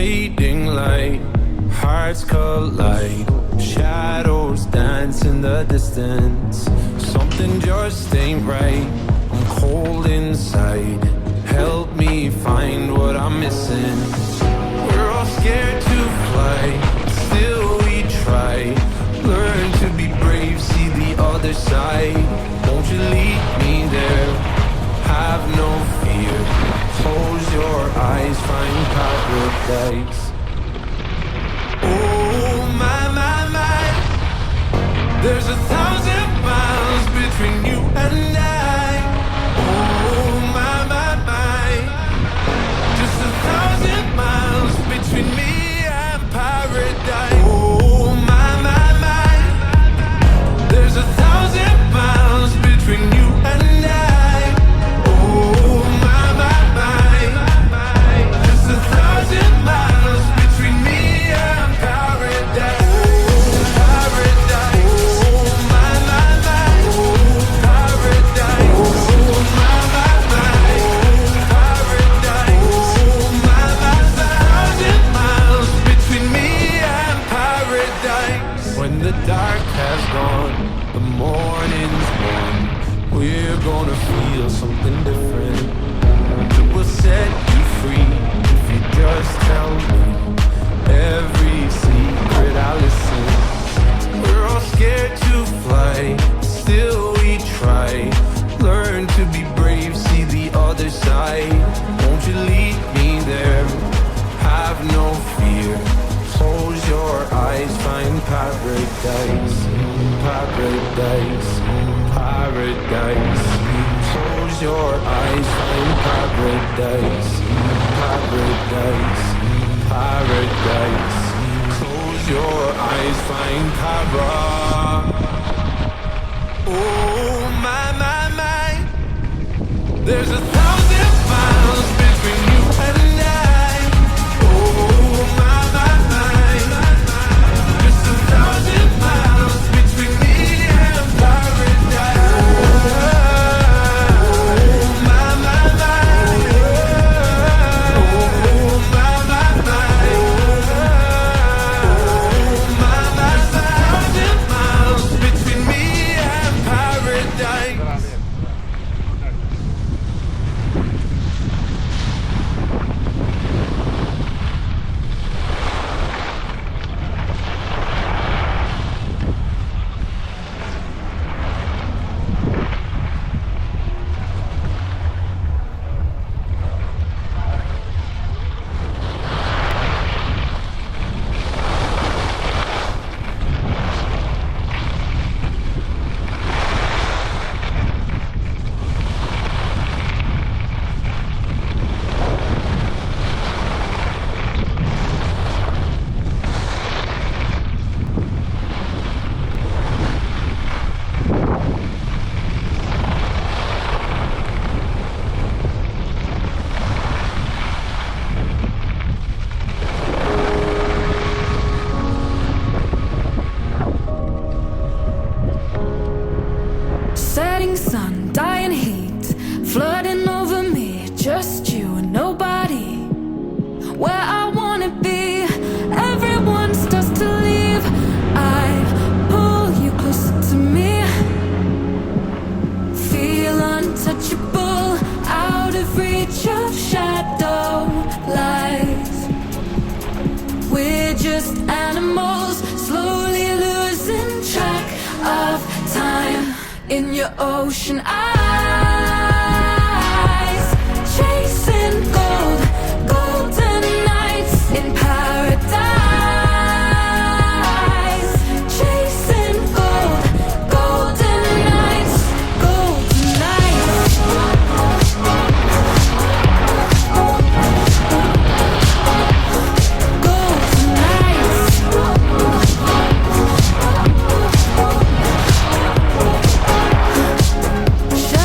fading light, hearts collide, shadows dance in the distance. Something just ain't right, I'm cold inside. Help me find what I'm missing. We're all scared to fly, still we try. Learn to be brave, see the other side. Won't you lead me there? Have no fear. Close your eyes, find paradise. Oh my, my, my. There's 1,000 miles between you and I. Oh my, my, my. Just 1,000 miles between me and paradise. Oh my, my, my. There's 1,000 miles between you and I. Oh my, my, my. Just 1,000 miles between me and paradise. Paradise. Oh my, my, my. Paradise. Oh my, my, my. Paradise. Oh my, my, 1,000 miles between me and paradise. When the dark has gone, the morning's born. We're gonna feel something different. It will set you free if you just tell me every secret I listen. We're all scared to fly, still we try. Learn to be brave, see the other side. Won't you lead me there? Have no fear. Close your eyes, find paradise. Paradise. Paradise. Close your eyes, find paradise. Paradise. Paradise. Close your eyes, find paradise. Oh my, my, my. There's 1,000 miles between you and I. Oh my, my, my. Just 1,000 miles between me and paradise. Oh my, my, my. Oh my, my, my. Oh my, my, 1,000 miles between me and paradise. Setting sun, dying heat, flooding over me. Just you and nobody. Where I wanna be, everyone starts to leave. I pull you closer to me. Feel untouchable, out of reach of shadow light. We're just animals, slowly losing track of time. In your ocean eyes, chasing gold, golden nights in paradise. Chasing gold, golden nights, golden nights. Golden nights. Shadows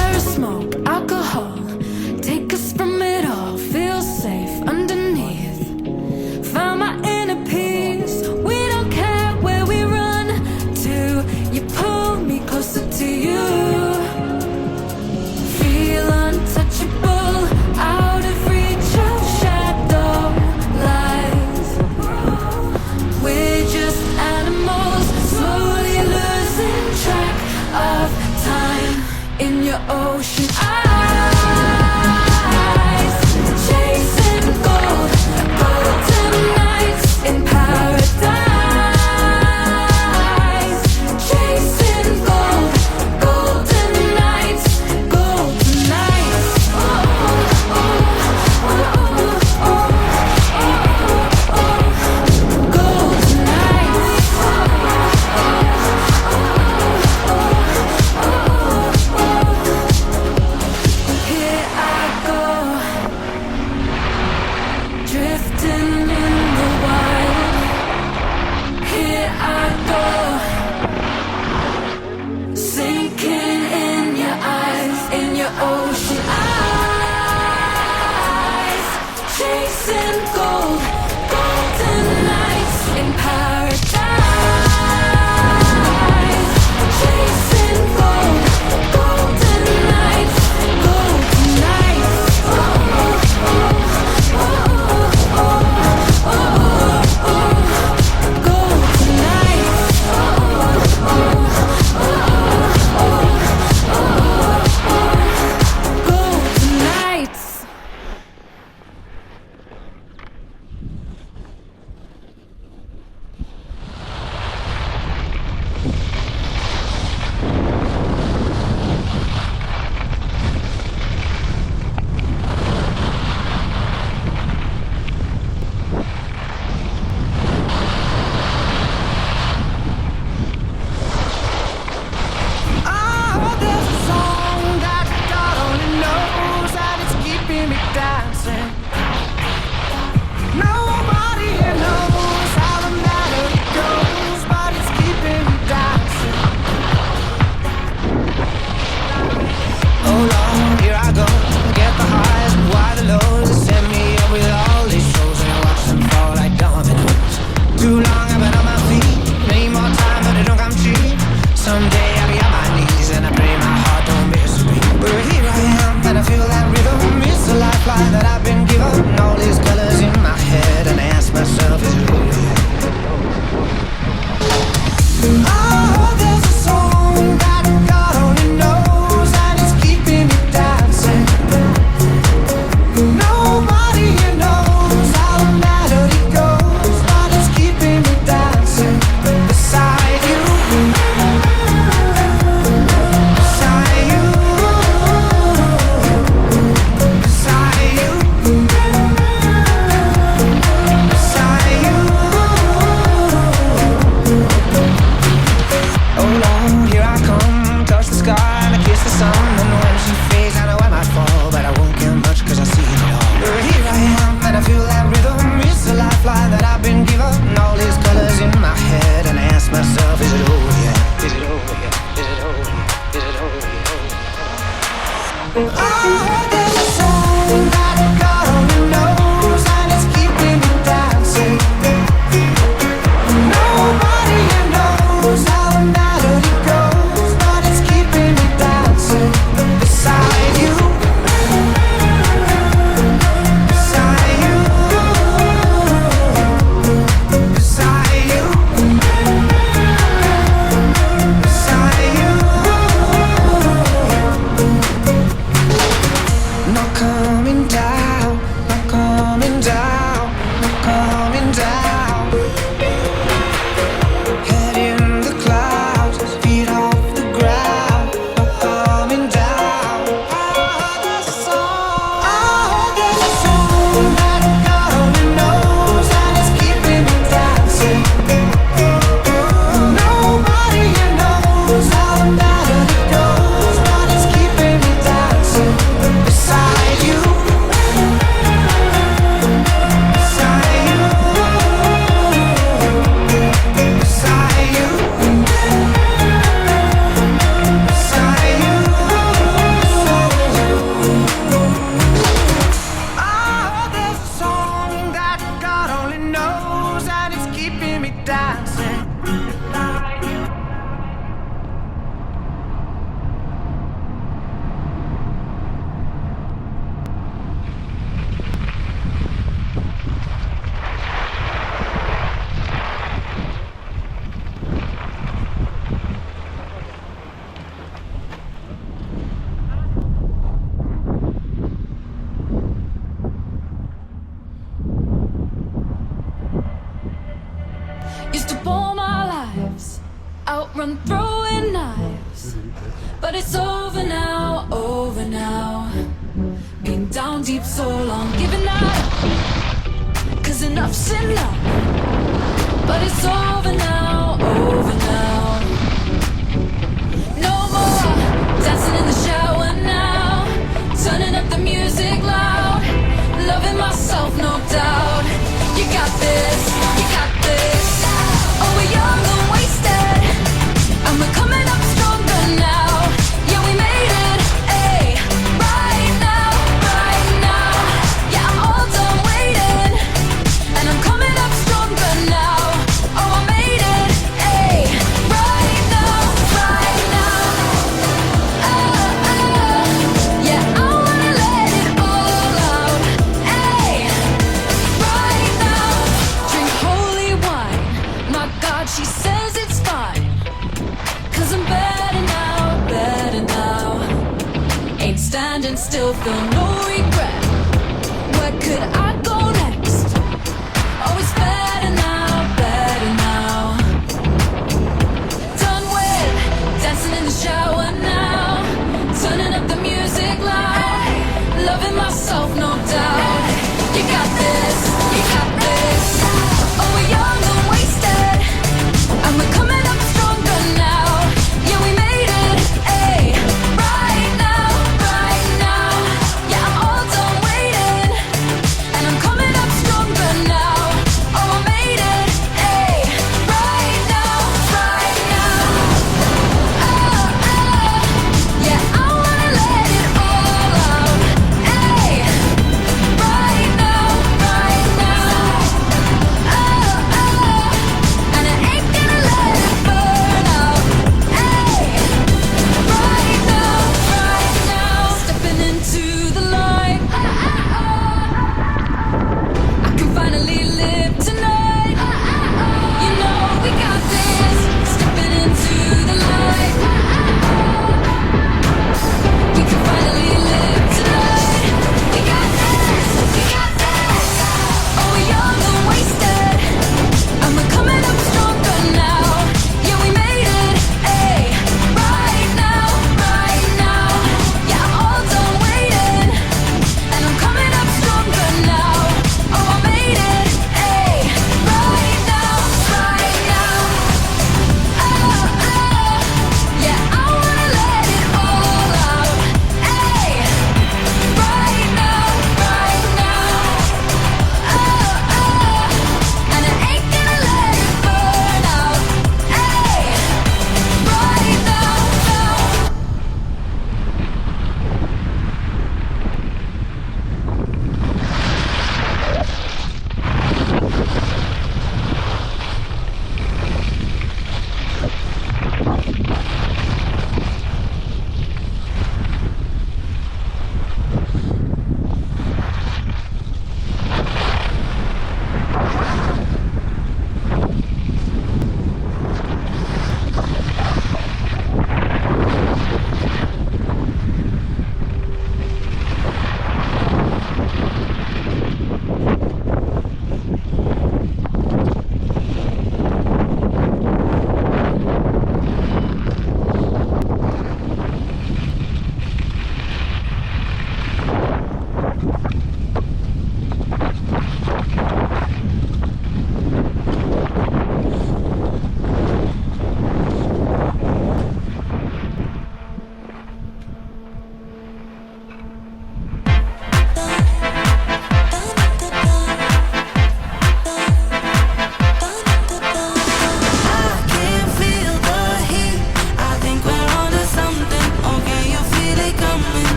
drifting in the wild. Here I go, sinking in your eyes, in your ocean eyes, chasing gold, golden nights in paradise, chasing gold, golden nights, golden nights. Oh, oh, oh, oh, oh, oh, oh, oh, golden nights. Oh, oh, oh, oh, oh, golden nights. Oh, there's a song that God only knows, and it's keeping me dancing. Nobody here knows how the melody goes, but it's keeping me dancing. Oh Lord, here I go, get the highs and why the lows. They send me up with all these shows, and I watch them fall like dominoes. Too long I've been on my feet, need more time, but it don't come cheap. Someday I'll be on my knees, and I pray my heart don't miss me. But here I am, and I feel that rhythm. It's a lifeline that I've been given. All these colors in my head, and I ask myself, is it real? Oh, there's a song that God only knows, and it's keeping me dancing. Nobody here knows how the melody goes, but it's keeping me dancing. Beside you, beside you, beside you, beside you. Oh Lord, here I come, touch the sky and I kiss the sun. And when she fades, I know I might fall, but I won't care much 'cause I've seen it all. But here I am, and I feel that rhythm. It's a lifeline that I've been given. All these colors in my head, and I ask myself, is it over yet? Is it over yet? Is it over yet? Is it over yet? Oh, there's a song that God only knows, and it's keeping me dancing. Nobody here knows how the melody goes, but it's keeping me dancing. Beside you, beside you, beside you, beside you. Not coming down, not coming down, not coming down. Head in the clouds, feet off the ground, not coming down. There's a song that God only knows, and it's keeping me dancing. Nobody here knows how the melody goes, but it's keeping me dancing. Beside you, beside you, beside you, beside you. Oh, there's a song that God only knows, and it's keeping me dancing. Used to pour our lives, outrun throwing knives. But it's over now, over now. Been down deep so long, giving up. 'Cause enough's enough. But it's over now, over now. No more dancing in the shower now. Turning up the music loud. Loving myself, no doubt. fulfill me.